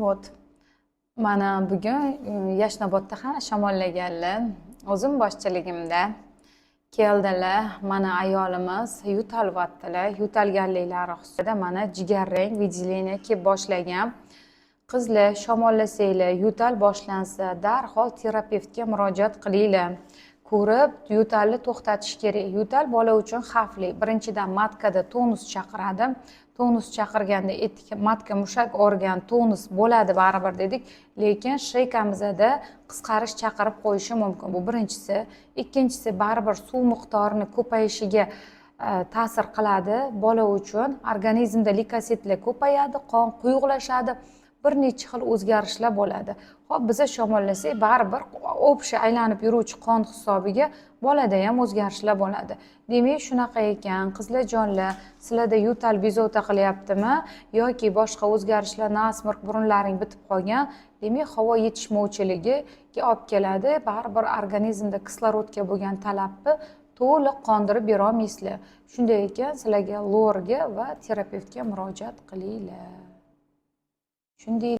Вот. Mana bugun Yashnobodda ham shamollaganlar o'zim boshchiligimda keldilar. Mana ayolimiz yo'talyaptilar. Yo'talganliklari xususida mana jigarrang выделение kelib boshlagan. Qizlar shamollasanglar, yo'tal boshlansa, darhol terapevtga murojaat qilinglar. Ko'rib, yo'talni to'xtatish kerak. Yo'tal bola uchun xavfli. Birinchidan matkada tonus chaqiradi. Tonus chaqirganda matka mushak organ tonus bo'ladi baribir dedik, lekin sheykamizda qisqarish chaqirib qo'yishi mumkin. Bu birinchisi. Ikkinchisi, baribir suv miqdorining ko'payishiga ta'sir qiladi. Bola uchun organizmda leykositlar ko'payadi, qon quyuqlashadi. Bir necha xil o'zgarishlar bo'ladi. Xo'p, biza shamollasak, baribir общий aylanib yuruvchi qon hisobiga bolada ham o'zgarishlar bo'ladi. Demak, shunaqa ekan, qizlarjonlar, sizlarda yo'tal bezovta qilyaptimi yoki boshqa o'zgarishlar, nasmir, burunlaring bitib qolgan, demak, havo yetishmovchiligiga olib keladi. Baribir organizmda kislorodga bo'lgan talabni to'liq qondirib bera olmaysizlar. Shunday ekan, sizlarga lorga va terapevtga murojaat qilinglar. Shunday